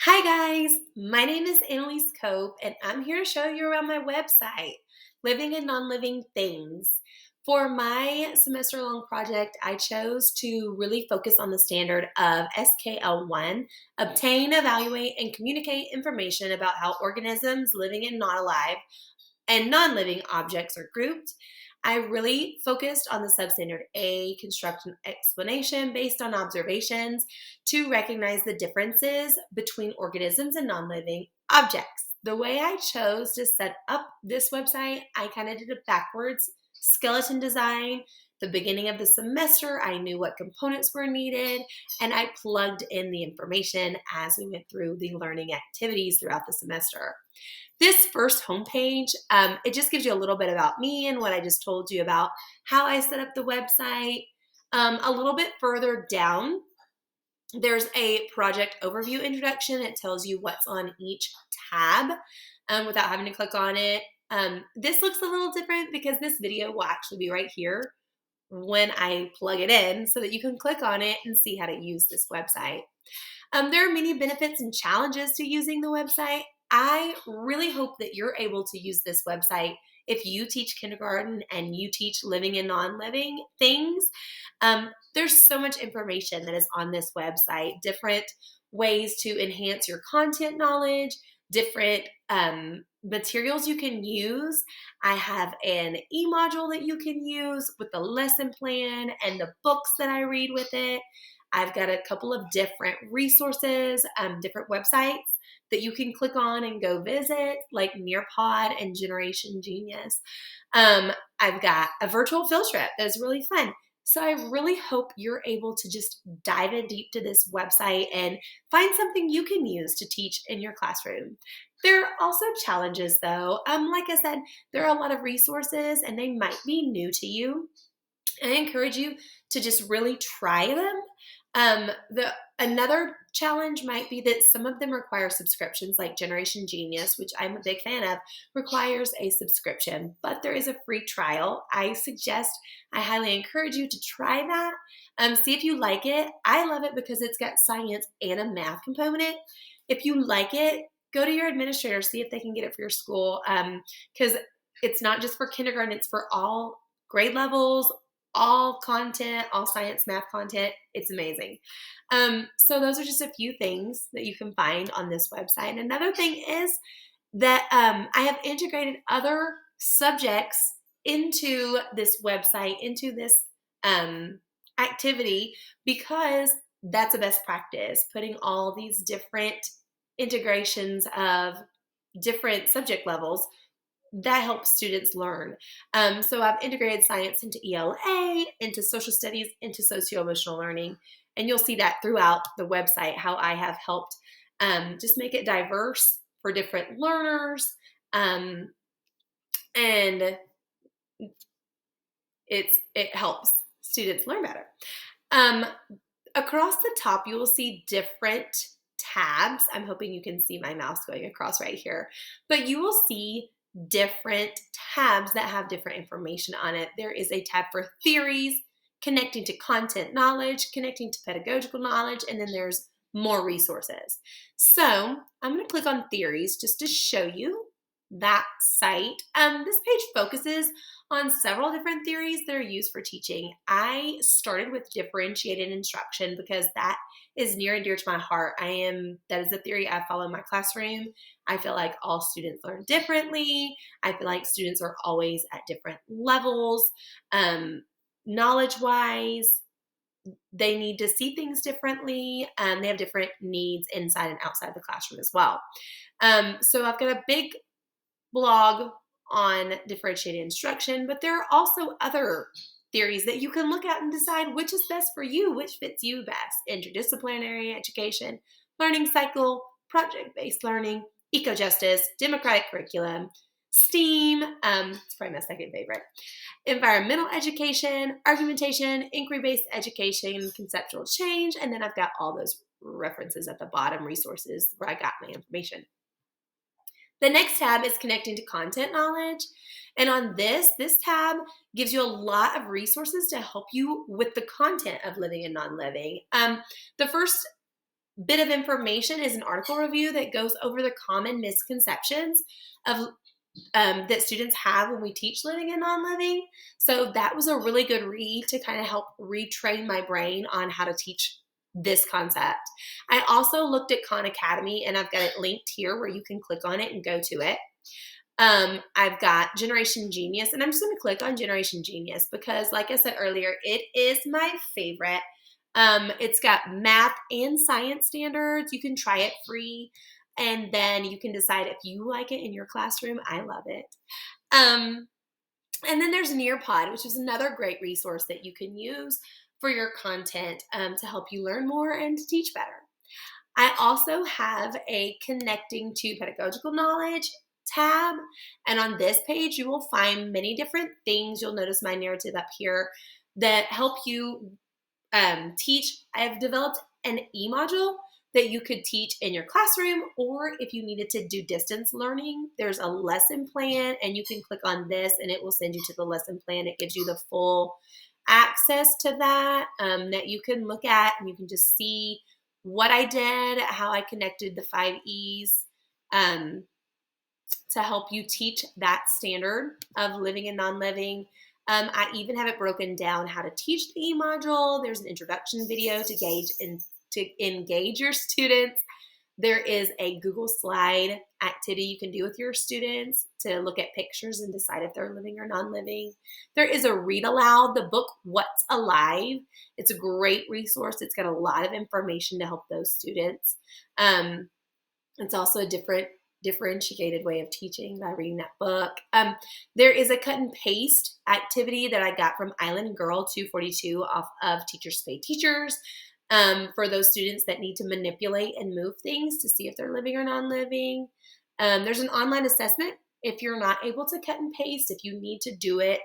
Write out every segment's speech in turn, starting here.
Hi guys, my name is Annalise Cope and I'm here to show you around my website, Living and Non-Living Things. For my semester-long project, I chose to really focus on the standard of SKL1, obtain, evaluate, and communicate information about how organisms living and not alive and non-living objects are grouped. I really focused on the substandard A, construct an explanation based on observations to recognize the differences between organisms and non-living objects. The way I chose to set up this website, I kind of did a backwards skeleton design. The beginning of the semester, I knew what components were needed, and I plugged in the information as we went through the learning activities throughout the semester. This first homepage, it just gives you a little bit about me and what I just told you about how I set up the website. A little bit further down, there's a project overview introduction. It tells you what's on each tab without having to click on it. This looks a little different because this video will actually be right here when I plug it in so that you can click on it and see how to use this website. There are many benefits and challenges to using the website. I really hope that you're able to use this website if you teach kindergarten and you teach living and non-living things. There's so much information that is on this website, different ways to enhance your content knowledge, different materials you can use. I have an e-module that you can use with the lesson plan and the books that I read with it. I've got a couple of different resources, different websites that you can click on and go visit, like Nearpod and Generation Genius. I've got a virtual field trip that's really fun. So I really hope you're able to just dive in deep to this website and find something you can use to teach in your classroom. There are also challenges though. Like I said, there are a lot of resources and they might be new to you. I encourage you to just really try them. Another challenge might be that some of them require subscriptions, like Generation Genius, which I'm a big fan of, requires a subscription, but there is a free trial. I highly encourage you to try that. See if you like it. I love it because it's got science and a math component. If you like it, go to your administrator, see if they can get it for your school, because it's not just for kindergarten, it's for all grade levels, all content, all science, math content. It's amazing. So those are just a few things that you can find on this website. Another thing is that I have integrated other subjects into this website, into this activity, because that's a best practice, putting all these different integrations of different subject levels that helps students learn. So I've integrated science into ELA, into social studies, into socio-emotional learning, and you'll see that throughout the website, how I have helped just make it diverse for different learners, and it helps students learn better. Across the top, you will see different tabs. I'm hoping you can see my mouse going across right here, but you will see different tabs that have different information on it. There is a tab for theories, connecting to content knowledge, connecting to pedagogical knowledge, and then there's more resources. So I'm going to click on theories just to show you that site. This page focuses on several different theories that are used for teaching. I started with differentiated instruction because that is near and dear to my heart. That is a theory I follow in my classroom. I feel like all students learn differently. I feel like students are always at different levels. Knowledge-wise, they need to see things differently. They have different needs inside and outside the classroom as well. So I've got a big blog on differentiated instruction, but there are also other theories that you can look at and decide which is best for you, which fits you best. Interdisciplinary education, learning cycle, project-based learning, eco-justice, democratic curriculum, STEAM, it's probably my second favorite, environmental education, argumentation, inquiry-based education, conceptual change, and then I've got all those references at the bottom, resources where I got my information. The next tab is connecting to content knowledge. And on this tab gives you a lot of resources to help you with the content of living and non-living. The first bit of information is an article review that goes over the common misconceptions of that students have when we teach living and non-living. So that was a really good read to kind of help retrain my brain on how to teach this concept. I also looked at Khan Academy, and I've got it linked here where you can click on it and go to it. I've got Generation Genius, and I'm just going to click on Generation Genius because, like I said earlier, it is my favorite. It's got math and science standards. You can try it free, and then you can decide if you like it in your classroom. I love it. And then there's Nearpod, which is another great resource that you can use for your content to help you learn more and to teach better. I also have a Connecting to Pedagogical Knowledge tab, and on this page you will find many different things. You'll notice my narrative up here that help you teach. I've developed an e-module that you could teach in your classroom, or if you needed to do distance learning, there's a lesson plan, and you can click on this and it will send you to the lesson plan. It gives you the full access to that that you can look at, and you can just see what I did, how I connected the 5 E's to help you teach that standard of living and non-living. I even have it broken down how to teach the e-module. There's an introduction video to engage your students. There is a Google slide activity you can do with your students to look at pictures and decide if they're living or non-living. There is a read aloud, the book What's Alive. It's a great resource. It's got a lot of information to help those students. It's also a differentiated way of teaching by reading that book. There is a cut and paste activity that I got from Island Girl 242 off of Teachers Pay Teachers for those students that need to manipulate and move things to see if they're living or non-living. There's an online assessment if you're not able to cut and paste. If you need to do it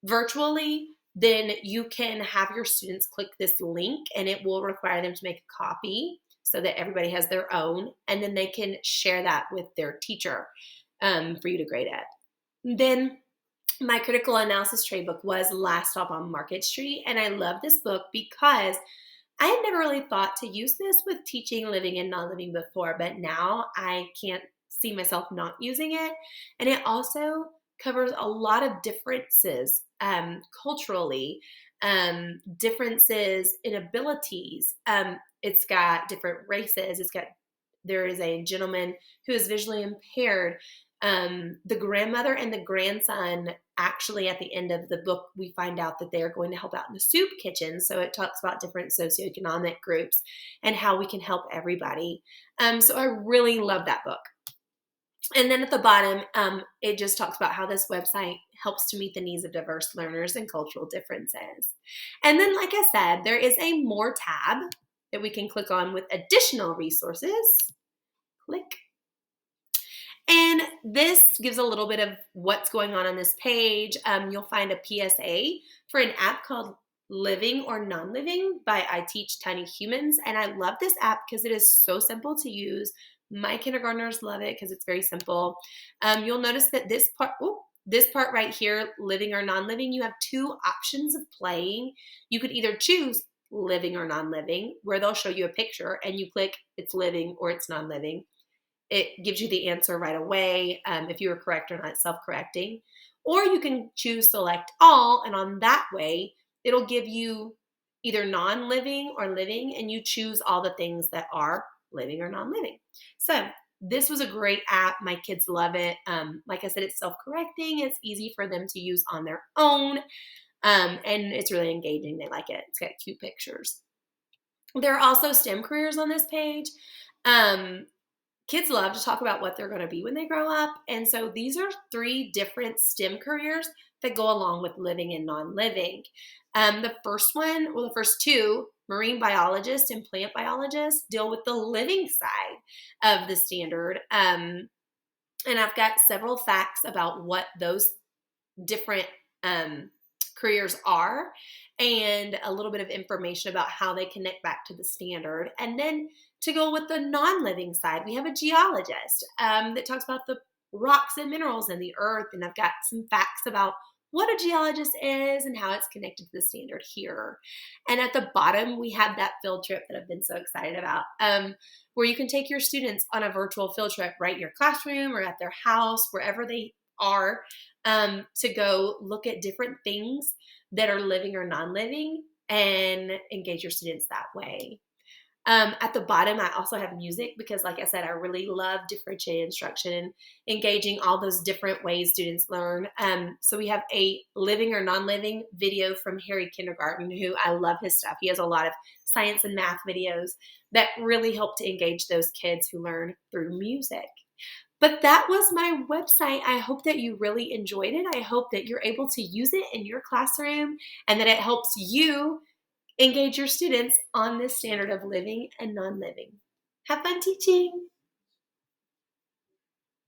virtually, then you can have your students click this link, and it will require them to make a copy so that everybody has their own, and then they can share that with their teacher for you to grade at. Then my critical analysis trade book was Last Stop on Market Street, and I love this book because I had never really thought to use this with teaching living and non-living before, but now I can't see myself not using it. And it also covers a lot of differences culturally, differences in abilities. It's got different races. There is a gentleman who is visually impaired. The grandmother and the grandson, actually at the end of the book, we find out that they're going to help out in the soup kitchen. So it talks about different socioeconomic groups and how we can help everybody. So I really love that book. And then at the bottom, it just talks about how this website helps to meet the needs of diverse learners and cultural differences. And then, like I said, there is a More tab that we can click on with additional resources. Click. And this gives a little bit of what's going on this page. You'll find a PSA for an app called Living or Non-Living by I Teach Tiny Humans. And I love this app because it is so simple to use. My kindergartners love it because it's very simple. You'll notice that this part right here, living or non-living, you have 2 options of playing. You could either choose living or non-living, where they'll show you a picture and you click it's living or it's non-living. It gives you the answer right away if you were correct or not. It's self-correcting. Or you can choose select all, and on that way, it'll give you either non-living or living, and you choose all the things that are living or non-living. So this was a great app. My kids love it. Like I said, it's self-correcting. It's easy for them to use on their own, and it's really engaging. They like it. It's got cute pictures. There are also STEM careers on this page. Kids love to talk about what they're going to be when they grow up. And so these are 3 different STEM careers that go along with living and non-living. The first 2, marine biologist and plant biologist, deal with the living side of the standard. And I've got several facts about what those different careers are, and a little bit of information about how they connect back to the standard. And then to go with the non-living side, we have a geologist that talks about the rocks and minerals in the earth. And I've got some facts about what a geologist is and how it's connected to the standard here. And at the bottom, we have that field trip that I've been so excited about, where you can take your students on a virtual field trip right in your classroom or at their house, wherever they are, to go look at different things that are living or non-living and engage your students that way. At the bottom, I also have music because, like I said, I really love differentiated instruction and engaging all those different ways students learn. So we have a living or non-living video from Harry Kindergarten, who I love his stuff. He has a lot of science and math videos that really help to engage those kids who learn through music. But that was my website. I hope that you really enjoyed it. I hope that you're able to use it in your classroom and that it helps you engage your students on this standard of living and non-living. Have fun teaching.